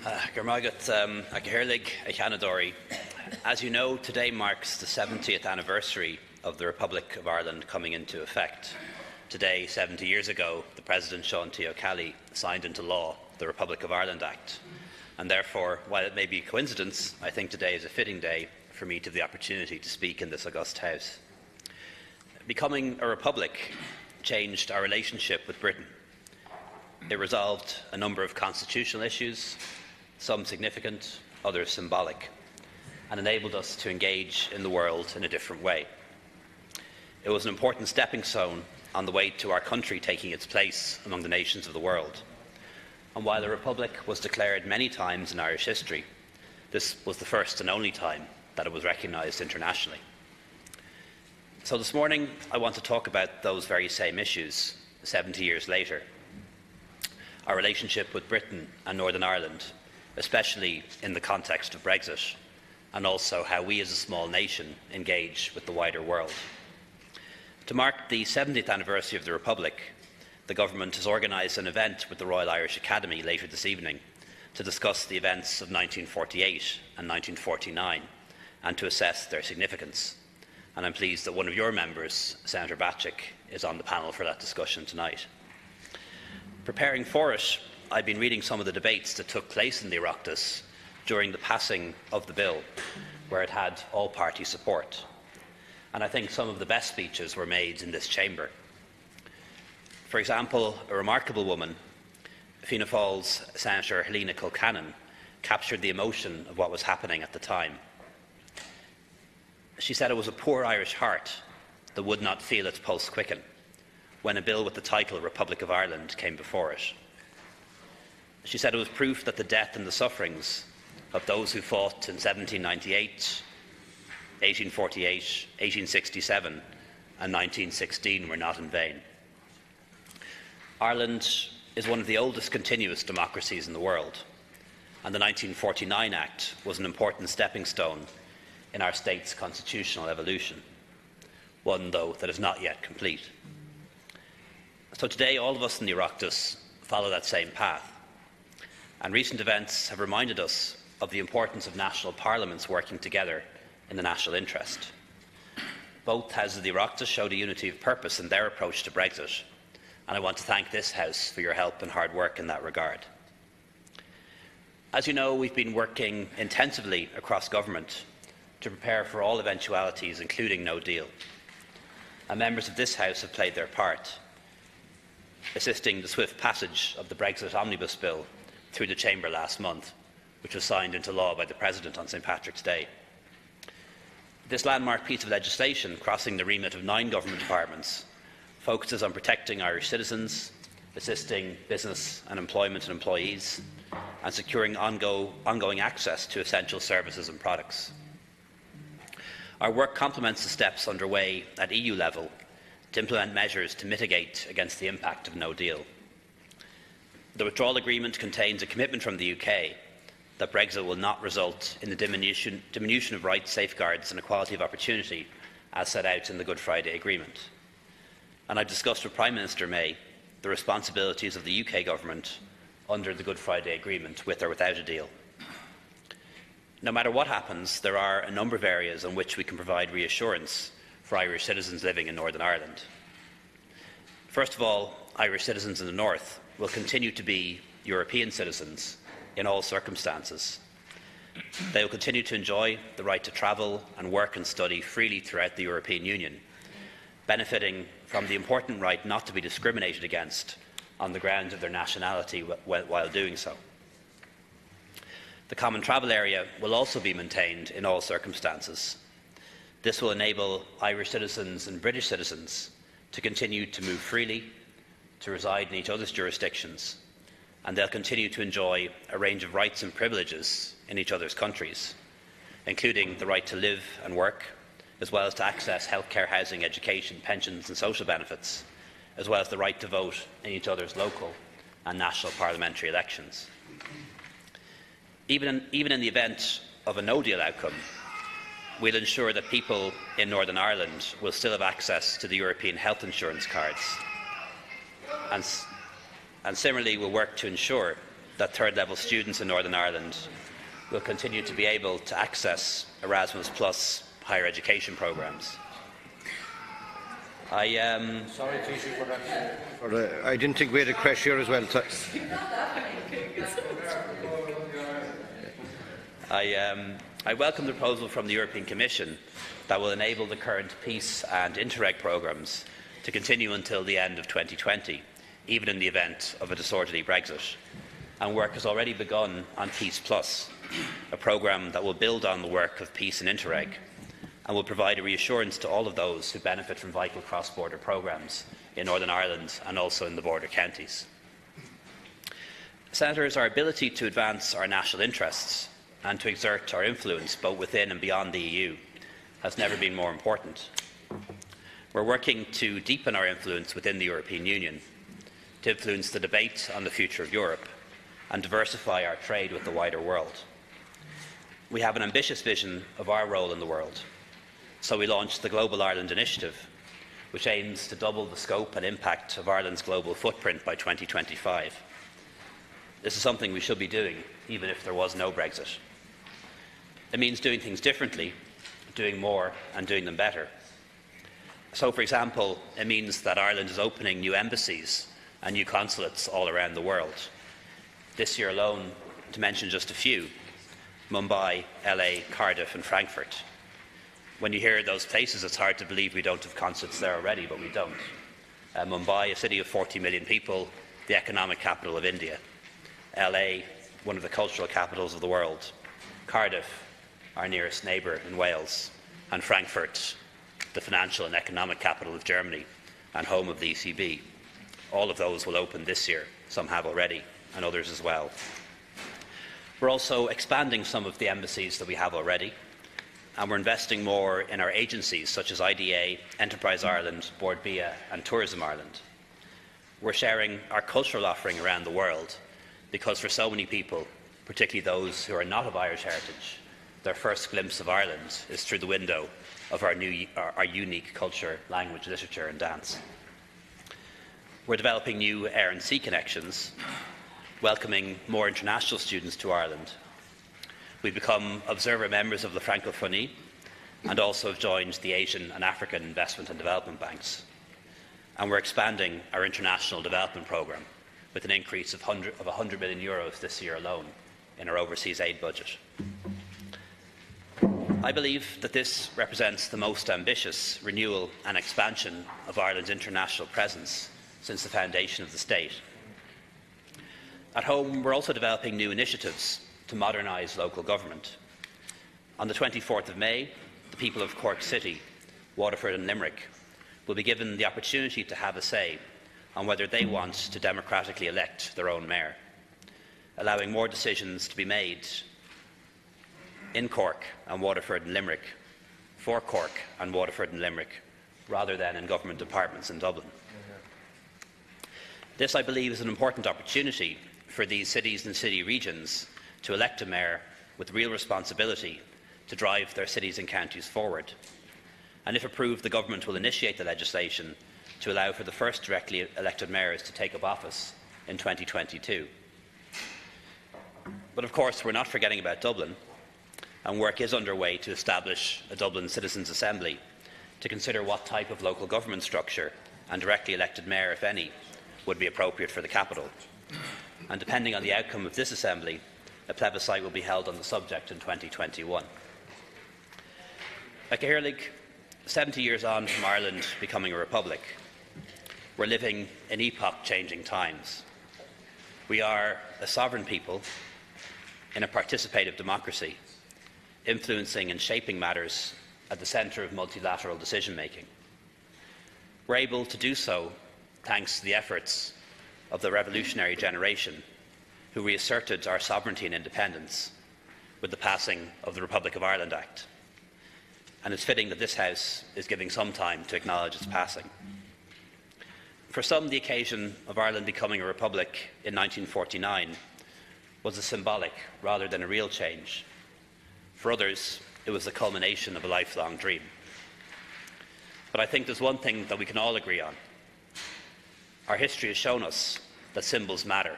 As you know, today marks the 70th anniversary of the Republic of Ireland coming into effect. Today, 70 years ago, the President Seanad Éireann signed into law the Republic of Ireland Act. And therefore, while it may be a coincidence, I think today is a fitting day for me to have the opportunity to speak in this august House. Becoming a republic changed our relationship with Britain. It resolved a number of constitutional issues, some significant, others symbolic, and enabled us to engage in the world in a different way. It was an important stepping stone on the way to our country taking its place among the nations of the world. And while the Republic was declared many times in Irish history, this was the first and only time that it was recognised internationally. So this morning, I want to talk about those very same issues 70 years later. Our relationship with Britain and Northern Ireland, especially in the context of Brexit, and also how we as a small nation engage with the wider world. To mark the 70th anniversary of the Republic, the Government has organised an event with the Royal Irish Academy later this evening to discuss the events of 1948 and 1949 and to assess their significance. And I'm pleased that one of your members, Senator Batchik, is on the panel for that discussion tonight. Preparing for it, I've been reading some of the debates that took place in the Oireachtas during the passing of the bill, where it had all-party support. And I think some of the best speeches were made in this chamber. For example, a remarkable woman, Fianna Fáil's Senator Helena Kilcannon, captured the emotion of what was happening at the time. She said it was a poor Irish heart that would not feel its pulse quicken when a bill with the title Republic of Ireland came before it. She said it was proof that the death and the sufferings of those who fought in 1798, 1848, 1867 and 1916 were not in vain. Ireland is one of the oldest continuous democracies in the world, and the 1949 Act was an important stepping stone in our state's constitutional evolution, one, though, that is not yet complete. So today, all of us in the Oireachtas follow that same path, and recent events have reminded us of the importance of national parliaments working together in the national interest. Both houses of the Oireachtas showed a unity of purpose in their approach to Brexit, and I want to thank this House for your help and hard work in that regard. As you know, we've been working intensively across government to prepare for all eventualities, including no deal. And members of this House have played their part, assisting the swift passage of the Brexit Omnibus Bill through the Chamber last month, which was signed into law by the President on St Patrick's Day. This landmark piece of legislation, crossing the remit of 9 government departments, focuses on protecting Irish citizens, assisting business and employment and employees, and securing ongoing access to essential services and products. Our work complements the steps underway at EU level to implement measures to mitigate against the impact of no deal. The withdrawal agreement contains a commitment from the UK that Brexit will not result in the diminution of rights, safeguards and equality of opportunity as set out in the Good Friday Agreement. And I've discussed with Prime Minister May the responsibilities of the UK Government under the Good Friday Agreement, with or without a deal. No matter what happens, there are a number of areas on which we can provide reassurance for Irish citizens living in Northern Ireland. First of all, Irish citizens in the North will continue to be European citizens in all circumstances. They will continue to enjoy the right to travel and work and study freely throughout the European Union, benefiting from the important right not to be discriminated against on the grounds of their nationality while doing so. The common travel area will also be maintained in all circumstances. This will enable Irish citizens and British citizens to continue to move freely, to reside in each other's jurisdictions, and they'll continue to enjoy a range of rights and privileges in each other's countries, including the right to live and work, as well as to access healthcare, housing, education, pensions and social benefits, as well as the right to vote in each other's local and national parliamentary elections. Even in the event of a no-deal outcome, we'll ensure that people in Northern Ireland will still have access to the European health insurance cards. And similarly, we'll work to ensure that third-level students in Northern Ireland will continue to be able to access Erasmus Plus higher education programmes. Sorry, Taoiseach, for that. I didn't think we had a crash here as well. I welcome the proposal from the European Commission that will enable the current Peace and Interreg programmes to continue until the end of 2020, even in the event of a disorderly Brexit. And work has already begun on Peace Plus, a programme that will build on the work of Peace and Interreg and will provide a reassurance to all of those who benefit from vital cross-border programmes in Northern Ireland and also in the border counties. Senators, our ability to advance our national interests and to exert our influence both within and beyond the EU has never been more important. We're working to deepen our influence within the European Union, to influence the debate on the future of Europe and diversify our trade with the wider world. We have an ambitious vision of our role in the world, so we launched the Global Ireland Initiative, which aims to double the scope and impact of Ireland's global footprint by 2025. This is something we should be doing, even if there was no Brexit. It means doing things differently, doing more and doing them better. So, for example, it means that Ireland is opening new embassies and new consulates all around the world. This year alone, to mention just a few: Mumbai, LA, Cardiff and Frankfurt. When you hear those places, it's hard to believe we don't have consulates there already, but we don't. Mumbai, a city of 40 million people, the economic capital of India. LA, one of the cultural capitals of the world. Cardiff, our nearest neighbour in Wales. And Frankfurt, the financial and economic capital of Germany and home of the ECB. All of those will open this year. Some have already, and others as well. We're also expanding some of the embassies that we have already, and we're investing more in our agencies such as IDA, Enterprise Ireland, Board Bia and Tourism Ireland. We're sharing our cultural offering around the world because for so many people, particularly those who are not of Irish heritage, their first glimpse of Ireland is through the window of our unique culture, language, literature and dance. We're developing new air and sea connections, welcoming more international students to Ireland. We've become observer members of the Francophonie and also have joined the Asian and African Investment and Development Banks. And we're expanding our international development programme with an increase of €100 million this year alone in our overseas aid budget. I believe that this represents the most ambitious renewal and expansion of Ireland's international presence since the foundation of the state. At home, we're also developing new initiatives to modernise local government. On the 24th of May, the people of Cork City, Waterford and Limerick will be given the opportunity to have a say on whether they want to democratically elect their own mayor, allowing more decisions to be made in Cork and Waterford and Limerick, for Cork and Waterford and Limerick, rather than in government departments in Dublin. This, I believe, is an important opportunity for these cities and city regions to elect a mayor with real responsibility to drive their cities and counties forward. And if approved, the government will initiate the legislation to allow for the first directly elected mayors to take up office in 2022. But of course, we're not forgetting about Dublin, and work is underway to establish a Dublin Citizens' Assembly to consider what type of local government structure and directly elected mayor, if any, would be appropriate for the capital. And depending on the outcome of this assembly, a plebiscite will be held on the subject in 2021. Like Caerlig, 70 years on from Ireland becoming a republic, we're living in epoch-changing times. We are a sovereign people in a participative democracy, influencing and shaping matters at the centre of multilateral decision-making. We're able to do so thanks to the efforts of the revolutionary generation who reasserted our sovereignty and independence with the passing of the Republic of Ireland Act. And it's fitting that this House is giving some time to acknowledge its passing. For some, the occasion of Ireland becoming a republic in 1949 was a symbolic rather than a real change. For others, it was the culmination of a lifelong dream. But I think there's one thing that we can all agree on. Our history has shown us that symbols matter.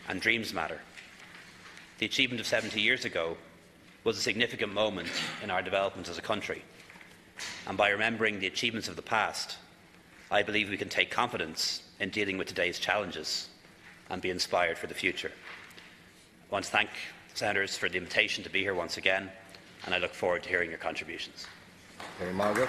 and dreams matter. The achievement of 70 years ago was a significant moment in our development as a country, and by remembering the achievements of the past, I believe we can take confidence in dealing with today's challenges and be inspired for the future. I want to thank Senators for the invitation to be here once again, and I look forward to hearing your contributions. Margaret.